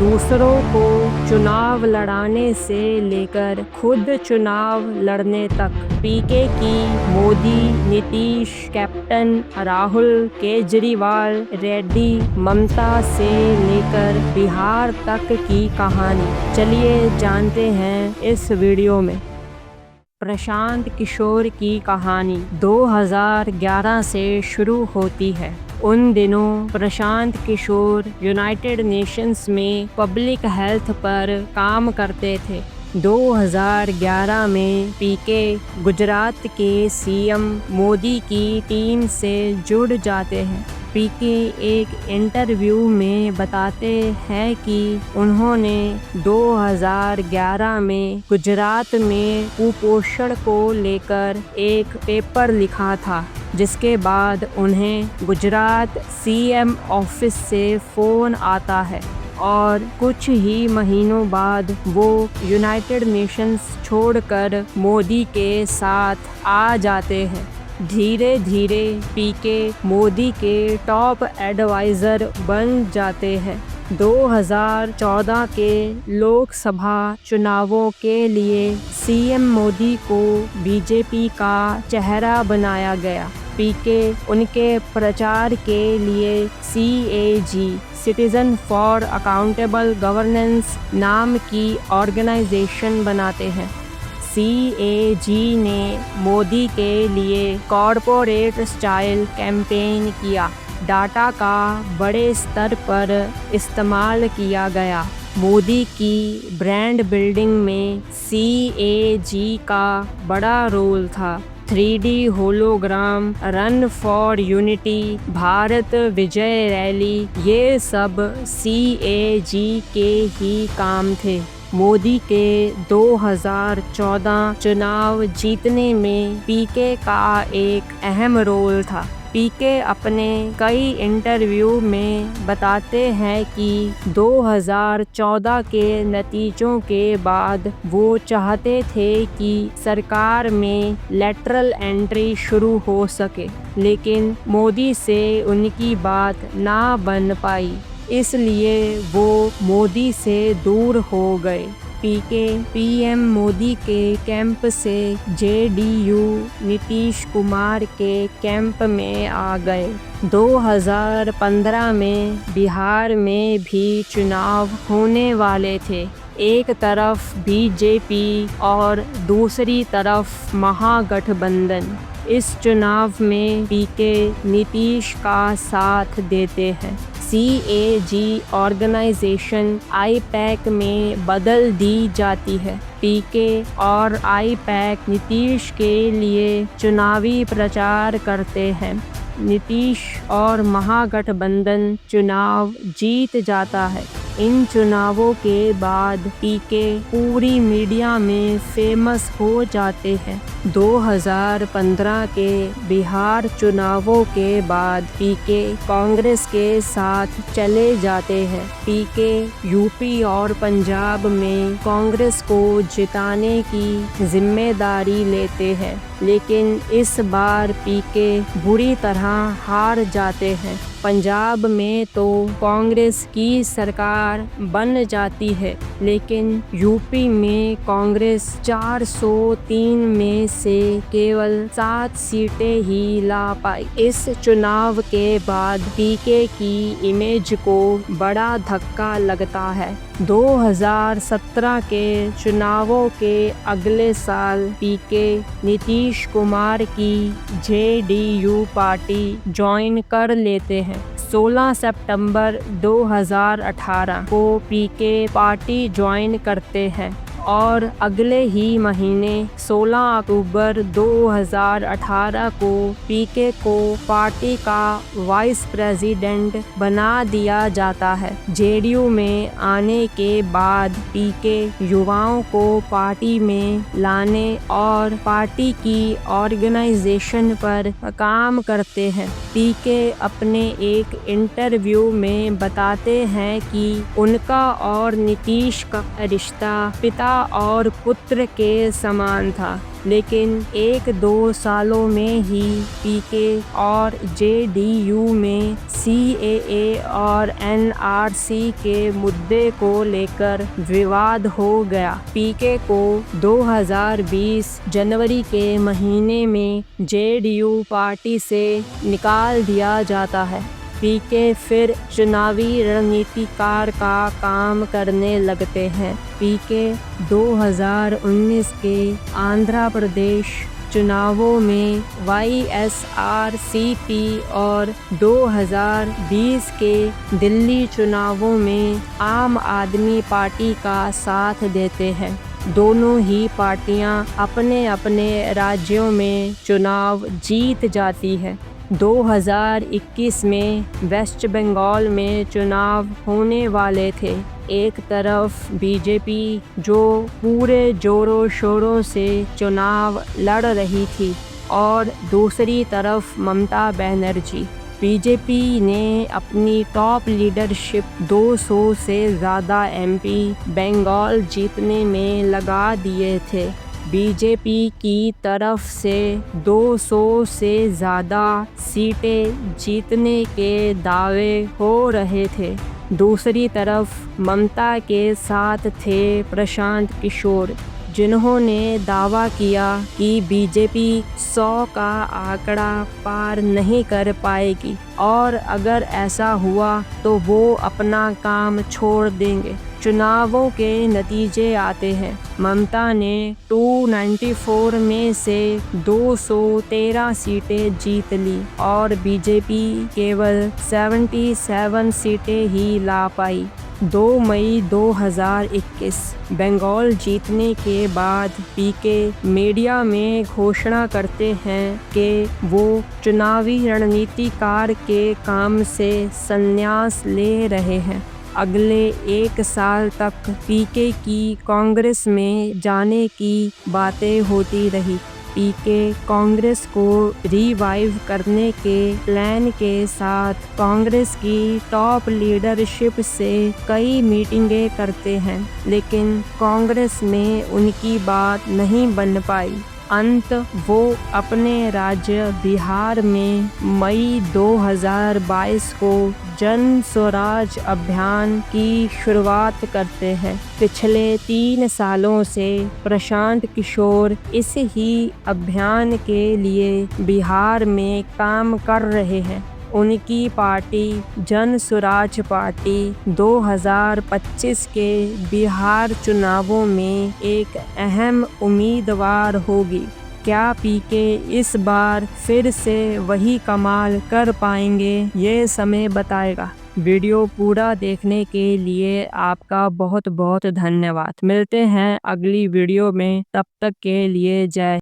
दूसरों को चुनाव लड़ाने से लेकर खुद चुनाव लड़ने तक पीके की मोदी, नीतीश, कैप्टन राहुल, केजरीवाल, रेड्डी, ममता से लेकर बिहार तक की कहानी चलिए जानते हैं इस वीडियो में। प्रशांत किशोर की कहानी 2011 से शुरू होती है। उन दिनों प्रशांत किशोर यूनाइटेड नेशंस में पब्लिक हेल्थ पर काम करते थे। 2011 में पीके गुजरात के सीएम मोदी की टीम से जुड़ जाते हैं। पीके एक इंटरव्यू में बताते हैं कि उन्होंने 2011 में गुजरात में कुपोषण को लेकर एक पेपर लिखा था, जिसके बाद उन्हें गुजरात सीएम ऑफिस से फ़ोन आता है और कुछ ही महीनों बाद वो यूनाइटेड नेशंस छोड़कर मोदी के साथ आ जाते हैं। धीरे धीरे पीके मोदी के टॉप एडवाइज़र बन जाते हैं। 2014 के लोकसभा चुनावों के लिए सीएम मोदी को बीजेपी का चेहरा बनाया गया। पीके उनके प्रचार के लिए CAG citizen for accountable governance नाम की ऑर्गेनाइजेशन बनाते हैं। CAG ने मोदी के लिए कॉरपोरेट स्टाइल कैंपेन किया। डाटा का बड़े स्तर पर इस्तेमाल किया गया। मोदी की ब्रांड बिल्डिंग में CAG का बड़ा रोल था। 3D hologram, run for unity, Bharat Vijay rally, ये सब CAG के ही काम थे। मोदी के 2014 चुनाव जीतने में पीके का एक अहम रोल था। पीके अपने कई इंटरव्यू में बताते हैं कि 2014 के नतीजों के बाद वो चाहते थे कि सरकार में लेटरल एंट्री शुरू हो सके, लेकिन मोदी से उनकी बात ना बन पाई, इसलिए वो मोदी से दूर हो गए। पीके पीएम मोदी के कैंप से JDU नीतीश कुमार के कैंप में आ गए। 2015 में बिहार में भी चुनाव होने वाले थे। एक तरफ बीजेपी और दूसरी तरफ महागठबंधन। इस चुनाव में पीके नीतीश का साथ देते हैं। CAG ऑर्गेनाइजेशन IPAC में बदल दी जाती है। पीके और IPAC नीतीश के लिए चुनावी प्रचार करते हैं। नीतीश और महागठबंधन चुनाव जीत जाता है। इन चुनावों के बाद पीके पूरी मीडिया में फेमस हो जाते हैं। 2015 के बिहार चुनावों के बाद पीके कांग्रेस के साथ चले जाते हैं। पीके यूपी और पंजाब में कांग्रेस को जिताने की जिम्मेदारी लेते हैं, लेकिन इस बार पीके बुरी तरह हार जाते हैं। पंजाब में तो कांग्रेस की सरकार बन जाती है, लेकिन यूपी में कांग्रेस 403 में से केवल 7 सीटें ही ला पाई। इस चुनाव के बाद पीके की इमेज को बड़ा धक्का लगता है। 2017 के चुनावों के अगले साल पीके नीतीश कुमार की JDU पार्टी ज्वाइन कर लेते हैं। 16 सितंबर 2018 को पीके पार्टी ज्वाइन करते हैं और अगले ही महीने 16 अक्टूबर 2018 को पीके को पार्टी का वाइस प्रेसिडेंट बना दिया जाता है। JDU में आने के बाद पीके युवाओं को पार्टी में लाने और पार्टी की ऑर्गेनाइजेशन पर काम करते हैं। पीके अपने एक इंटरव्यू में बताते हैं कि उनका और नीतीश का रिश्ता पिता पिता और पुत्र के समान था, लेकिन 1-2 सालों में ही पीके और जेडीयू में सीएए और एनआरसी के मुद्दे को लेकर विवाद हो गया। पीके को 2020 जनवरी के महीने में जेडीयू पार्टी से निकाल दिया जाता है। पीके फिर चुनावी रणनीतिकार का काम करने लगते हैं। पीके 2019 के आंध्र प्रदेश चुनावों में वाईएसआरसीपी और 2020 के दिल्ली चुनावों में आम आदमी पार्टी का साथ देते हैं। दोनों ही पार्टियां अपने अपने राज्यों में चुनाव जीत जाती है। 2021 में वेस्ट बंगाल में चुनाव होने वाले थे। एक तरफ बीजेपी जो पूरे जोरों शोरों से चुनाव लड़ रही थी और दूसरी तरफ ममता बनर्जी। बीजेपी ने अपनी टॉप लीडरशिप 200 से ज़्यादा एमपी बंगाल जीतने में लगा दिए थे। बीजेपी की तरफ से 200 से ज़्यादा सीटें जीतने के दावे हो रहे थे। दूसरी तरफ ममता के साथ थे प्रशांत किशोर, जिन्होंने दावा किया कि बीजेपी 100 का आंकड़ा पार नहीं कर पाएगी और अगर ऐसा हुआ तो वो अपना काम छोड़ देंगे। चुनावों के नतीजे आते हैं। ममता ने 294 में से 213 सीटें जीत ली और बीजेपी केवल 77 सीटें ही ला पाई। 2 मई 2021 बंगाल जीतने के बाद पीके मीडिया में घोषणा करते हैं कि वो चुनावी रणनीतिकार के काम से संन्यास ले रहे हैं। अगले 1 साल तक पीके की कांग्रेस में जाने की बातें होती रही। पीके कांग्रेस को रिवाइव करने के प्लान के साथ कांग्रेस की टॉप लीडरशिप से कई मीटिंगें करते हैं, लेकिन कांग्रेस में उनकी बात नहीं बन पाई। अंत वो अपने राज्य बिहार में मई 2022 को जन स्वराज अभियान की शुरुआत करते हैं। पिछले 3 सालों से प्रशांत किशोर इस ही अभियान के लिए बिहार में काम कर रहे हैं। उनकी पार्टी जन स्वराज पार्टी 2025 के बिहार चुनावों में एक अहम उम्मीदवार होगी। क्या पीके इस बार फिर से वही कमाल कर पाएंगे, ये समय बताएगा। वीडियो पूरा देखने के लिए आपका बहुत बहुत धन्यवाद। मिलते हैं अगली वीडियो में, तब तक के लिए जय।